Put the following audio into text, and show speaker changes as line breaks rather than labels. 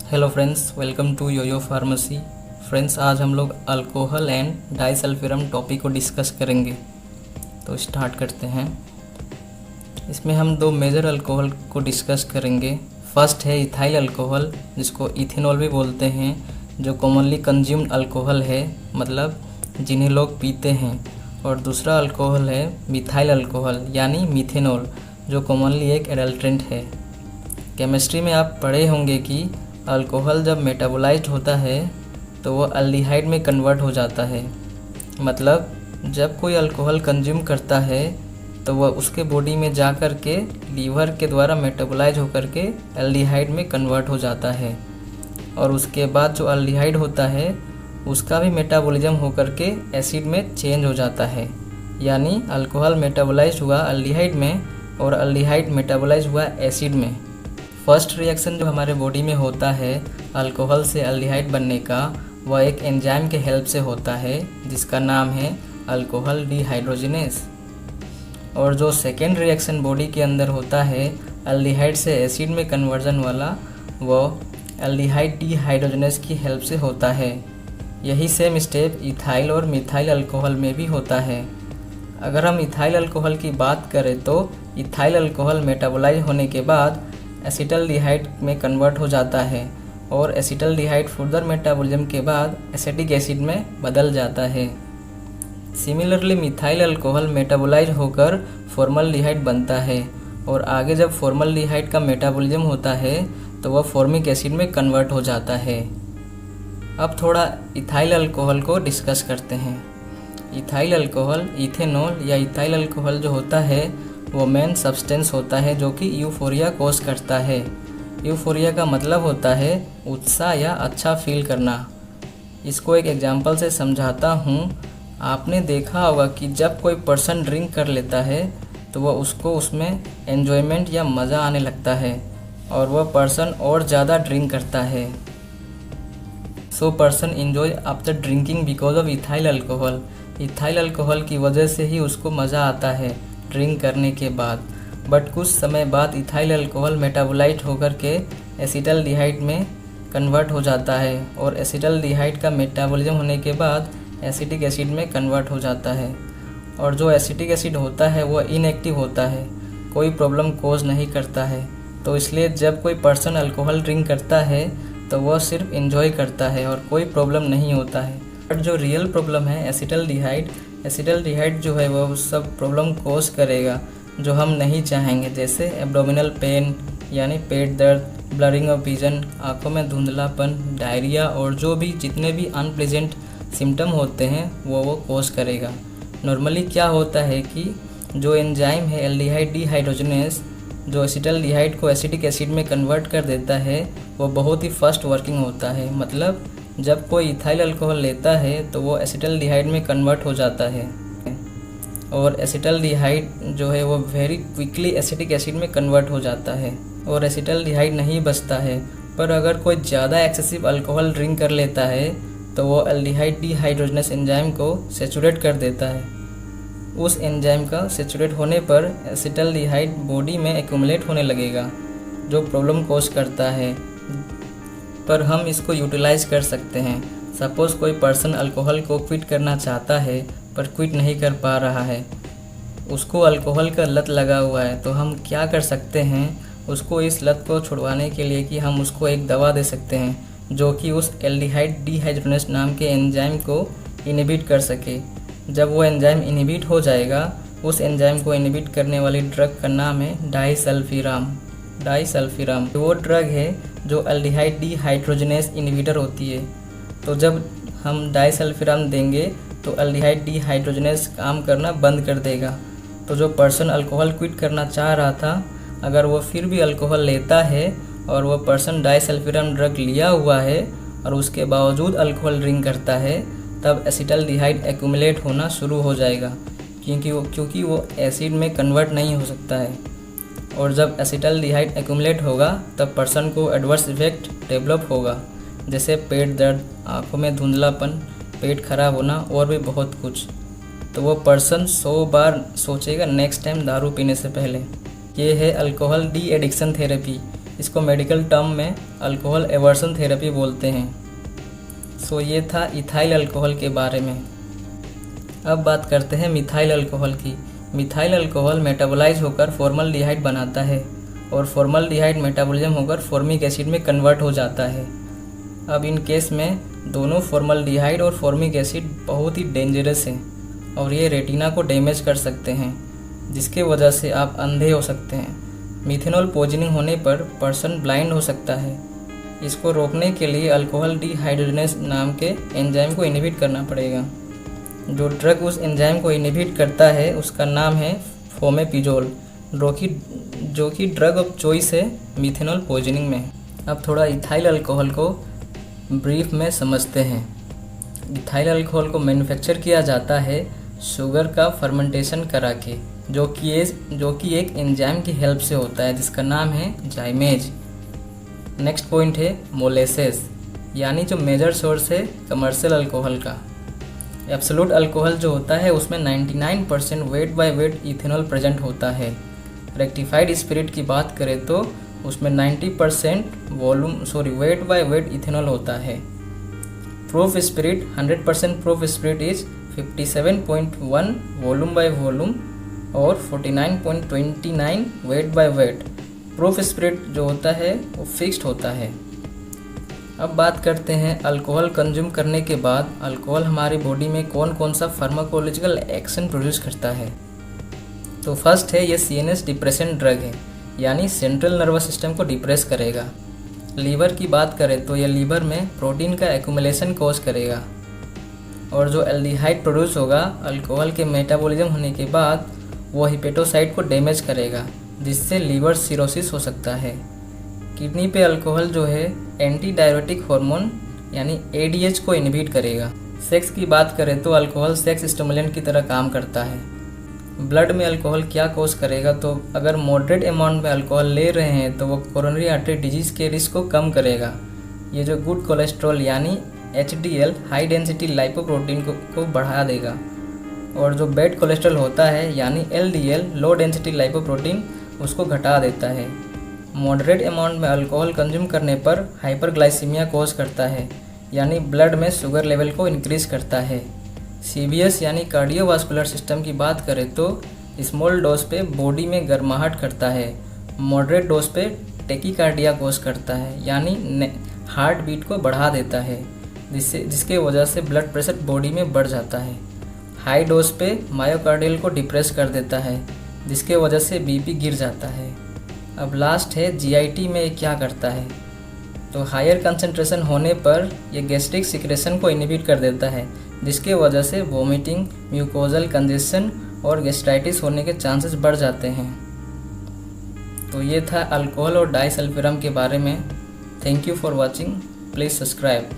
Hello friends, welcome to Yoyo pharmacy. Friends, आज हम लोग अल्कोहल एंड डाइसल्फिरम टॉपिक को डिस्कस करेंगे। तो स्टार्ट करते हैं। इसमें हम दो मेजर अल्कोहल को डिस्कस करेंगे। फर्स्ट है इथाइल अल्कोहल, जिसको इथेनॉल भी बोलते हैं, जो कॉमनली कंज्यूम्ड अल्कोहल है, मतलब जिन्हें लोग पीते हैं। और दूसरा अल्कोहल है मिथाइल अल्कोहल यानी मीथेनॉल, जो कॉमनली एक एडल्ट्रेंट है। केमिस्ट्री में आप पढ़े होंगे कि अल्कोहल जब मेटाबोलाइज्ड होता है तो वो अल्डिहाइड में कन्वर्ट हो जाता है। मतलब जब कोई अल्कोहल कंज्यूम करता है तो वह उसके बॉडी में जा कर के लीवर के द्वारा मेटाबोलाइज होकर के अल्डिहाइड में कन्वर्ट हो जाता है। और उसके बाद जो अल्डिहाइड होता है उसका भी मेटाबॉलिज्म होकर के एसिड में चेंज हो जाता है। यानी अल्कोहल मेटाबोलाइज हुआ अल्डिहाइड में और अल्डिहाइड मेटाबोलाइज हुआ एसिड में। फर्स्ट रिएक्शन जो हमारे बॉडी में होता है अल्कोहल से अल्डिहाइड बनने का, वह एक एंजाइम के हेल्प से होता है जिसका नाम है अल्कोहल डिहाइड्रोजिनेस। और जो सेकेंड रिएक्शन बॉडी के अंदर होता है अल्डिहाइड से एसिड में कन्वर्जन वाला, वो अल्डिहाइड डिहाइड्रोजिनेस की हेल्प से होता है। यही सेम स्टेप इथाइल और मिथाइल अल्कोहल में भी होता है। अगर हम इथाइल अल्कोहल की बात करें तो इथाइल अल्कोहल मेटाबोलाइज होने के बाद एसिटल्डिहाइड में कन्वर्ट हो जाता है और एसिटल्डिहाइड फर्दर मेटाबॉलिज्म के बाद एसिटिक एसिड में बदल जाता है। सिमिलरली मिथाइल अल्कोहल मेटाबोलाइज होकर फॉर्मल्डिहाइड बनता है और आगे जब फॉर्मल्डिहाइड का मेटाबॉलिज्म होता है तो वह फॉर्मिक एसिड में कन्वर्ट हो जाता है। अब थोड़ा इथाइल अल्कोहल को डिस्कस करते हैं। इथाइल अल्कोहल, इथेनॉल या इथाइल अल्कोहल जो होता है वो मेन सब्सटेंस होता है जो कि यूफोरिया कॉज करता है। यूफोरिया का मतलब होता है उत्साह या अच्छा फील करना। इसको एक एग्जांपल से समझाता हूँ। आपने देखा होगा कि जब कोई पर्सन ड्रिंक कर लेता है तो वह उसको उसमें एन्जॉयमेंट या मज़ा आने लगता है और वह पर्सन और ज़्यादा ड्रिंक करता है। So person enjoy after drinking because of ethyl alcohol. Ethyl alcohol की वजह से ही उसको मज़ा आता है ड्रिंक करने के बाद। बट कुछ समय बाद इथाइल अल्कोहल मेटाबोलाइट होकर के एसिटल्डिहाइड में कन्वर्ट हो जाता है और एसिटल्डिहाइड का मेटाबॉलिज्म होने के बाद एसिटिक एसिड में कन्वर्ट हो जाता है। और जो एसिटिक एसिड होता है वह इनएक्टिव होता है, कोई प्रॉब्लम कोज नहीं करता है। तो इसलिए जब कोई पर्सन अल्कोहल ड्रिंक करता है तो वह सिर्फ इन्जॉय करता है और कोई प्रॉब्लम नहीं होता है। बट जो रियल प्रॉब्लम है एसिटल्डिहाइड जो है वह सब प्रॉब्लम कोज करेगा जो हम नहीं चाहेंगे, जैसे एब्डोमिनल पेन यानी पेट दर्द, ब्लरिंग ऑफ विजन, आँखों में धुंधलापन, डायरिया और जो भी जितने भी अनप्लेजेंट सिम्टम होते हैं वो कोज करेगा। नॉर्मली क्या होता है कि जो एंजाइम है एल्डिहाइड डिहाइड्रोजिनेस, जो एसिटल्डिहाइड को एसिटिक एसिड में कन्वर्ट कर देता है, वो बहुत ही फास्ट वर्किंग होता है। मतलब जब कोई इथाइल अल्कोहल लेता है तो वो एसिटल्डिहाइड में कन्वर्ट हो जाता है और एसिटल्डिहाइड जो है वो वेरी क्विकली एसिटिक एसिड में कन्वर्ट हो जाता है और एसिटल्डिहाइड नहीं बचता है। पर अगर कोई ज़्यादा एक्सेसिव अल्कोहल ड्रिंक कर लेता है तो वो एल्डिहाइड डिहाइड्रोजिनेस एंजाइम को सेचुरेट कर देता है। उस एंजाइम का सेचुरेट होने पर एसिटल्डिहाइड बॉडी में एक्यूमुलेट होने लगेगा जो प्रॉब्लम कोज करता है। पर हम इसको यूटिलाइज कर सकते हैं। सपोज़ कोई पर्सन अल्कोहल को क्विट करना चाहता है पर क्विट नहीं कर पा रहा है, उसको अल्कोहल का लत लगा हुआ है, तो हम क्या कर सकते हैं उसको इस लत को छुड़वाने के लिए कि हम उसको एक दवा दे सकते हैं जो कि उस एल्डिहाइड डिहाइड्रोजिनेस नाम के एंजाइम को इनहिबिट कर सके। जब वो एंजाइम इनहिबिट हो जाएगा, उस एंजाइम को इनहिबिट करने वाली ड्रग का नाम है डाइसल्फिराम। वो ड्रग है जो एल्डिहाइड डिहाइड्रोजिनेस इनहिबिटर होती है। तो जब हम डाइसल्फिराम देंगे तो एल्डिहाइड डिहाइड्रोजिनेस काम करना बंद कर देगा। तो जो पर्सन अल्कोहल क्विट करना चाह रहा था, अगर वो फिर भी अल्कोहल लेता है और वो पर्सन डाइसल्फिराम ड्रग लिया हुआ है और उसके बावजूद अल्कोहल ड्रिंक करता है, तब एसिटल्डिहाइड एक्यूमुलेट होना शुरू हो जाएगा क्योंकि वो एसिड में कन्वर्ट नहीं हो सकता है। और जब एसिटल्डिहाइड एक्यूमुलेट होगा तब पर्सन को एडवर्स इफेक्ट डेवलप होगा, जैसे पेट दर्द, आँखों में धुंधलापन, पेट खराब होना और भी बहुत कुछ। तो वो पर्सन 100 बार सोचेगा नेक्स्ट टाइम दारू पीने से पहले। ये है अल्कोहल डी एडिक्शन थेरेपी। इसको मेडिकल टर्म में अल्कोहल एवर्सन थेरेपी बोलते हैं। सो ये था इथाइल अल्कोहल के बारे में। अब बात करते हैं मिथाइल अल्कोहल की। मिथाइल अल्कोहल मेटाबोलाइज होकर फॉर्मल्डिहाइड बनाता है और फॉर्मल्डिहाइड मेटाबॉलिज्म होकर फॉर्मिक एसिड में कन्वर्ट हो जाता है। अब इन केस में दोनों फॉर्मल्डिहाइड और फॉर्मिक एसिड बहुत ही डेंजरस हैं और ये रेटिना को डैमेज कर सकते हैं, जिसके वजह से आप अंधे हो सकते हैं। मिथेनॉल पॉइजनिंग होने पर पर्सन ब्लाइंड हो सकता है। इसको रोकने के लिए अल्कोहल डिहाइड्रोजनेज नाम के एंजाइम को इनहिबिट करना पड़ेगा। जो ड्रग उस एंजाइम को इनहिबिट करता है उसका नाम है फोमेपिजोल, जो कि ड्रग ऑफ चॉइस है मिथेनॉल पॉइजनिंग में। अब थोड़ा इथाइल अल्कोहल को ब्रीफ में समझते हैं। इथाइल अल्कोहल को मैन्युफैक्चर किया जाता है शुगर का फर्मेंटेशन करा के, जो कि एक एंजाइम की हेल्प से होता है जिसका नाम है जाइमेज। नेक्स्ट पॉइंट है मोलेसेस, यानी जो मेजर सोर्स है कमर्शियल अल्कोहल का। एब्सोल्यूट अल्कोहल जो होता है उसमें 99% weight by weight ethanol present होता है। रेक्टिफाइड स्पिरिट की बात करें तो उसमें 90% वेट बाय वेट इथेनॉल होता है। Proof spirit 100% proof spirit is 57.1 volume by volume और 49.29 weight by weight. Proof spirit जो होता है वो फिक्स्ड होता है। अब बात करते हैं अल्कोहल कंज्यूम करने के बाद अल्कोहल हमारी बॉडी में कौन कौन सा फार्माकोलॉजिकल एक्शन प्रोड्यूस करता है। तो फर्स्ट है ये CNS डिप्रेशन ड्रग है, यानी सेंट्रल नर्वस सिस्टम को डिप्रेस करेगा। लीवर की बात करें तो यह लीवर में प्रोटीन का एक्यूमुलेशन कॉज करेगा और जो एल्डिहाइड प्रोड्यूस होगा अल्कोहल के मेटाबॉलिज्म होने के बाद वो हिपेटोसाइट को डैमेज करेगा, जिससे लीवर सिरोसिस हो सकता है। किडनी पे अल्कोहल जो है एंटी डायरेटिक हार्मोन यानी ADH को इनहिबिट करेगा। सेक्स की बात करें तो अल्कोहल सेक्स स्टिमुलेंट की तरह काम करता है। ब्लड में अल्कोहल क्या कॉज करेगा, तो अगर मॉडरेट अमाउंट में अल्कोहल ले रहे हैं तो वो कोरोनरी आर्टरी डिजीज़ के रिस्क को कम करेगा। ये जो गुड कोलेस्ट्रॉल यानी HDL हाई डेंसिटी लाइपोप्रोटीन को बढ़ा देगा और जो बैड कोलेस्ट्रॉल होता है यानी LDL लो डेंसिटी लाइपोप्रोटीन उसको घटा देता है। मॉडरेट अमाउंट में अल्कोहल कंज्यूम करने पर हाइपरग्लाइसीमिया कॉज करता है, यानी ब्लड में शुगर लेवल को इंक्रीज करता है। CVS यानी कार्डियोवास्कुलर सिस्टम की बात करें तो स्मॉल डोज पे बॉडी में गर्माहट करता है, मॉडरेट डोज पे टेकीकार्डिया कॉज करता है यानी हार्ट बीट को बढ़ा देता है, जिसके वजह से ब्लड प्रेशर बॉडी में बढ़ जाता है। हाई डोज पे मायोकार्डियल को डिप्रेस कर देता है, जिसके वजह से BP गिर जाता है। अब लास्ट है GIT में ये क्या करता है, तो हायर कंसंट्रेशन होने पर यह गैस्ट्रिक सिक्रेशन को इनहिबिट कर देता है, जिसके वजह से वोमिटिंग, म्यूकोजल कंजेशन और गैस्ट्राइटिस होने के चांसेस बढ़ जाते हैं। तो ये था अल्कोहल और डाइसल्फिरम के बारे में। Thank you for watching, please subscribe.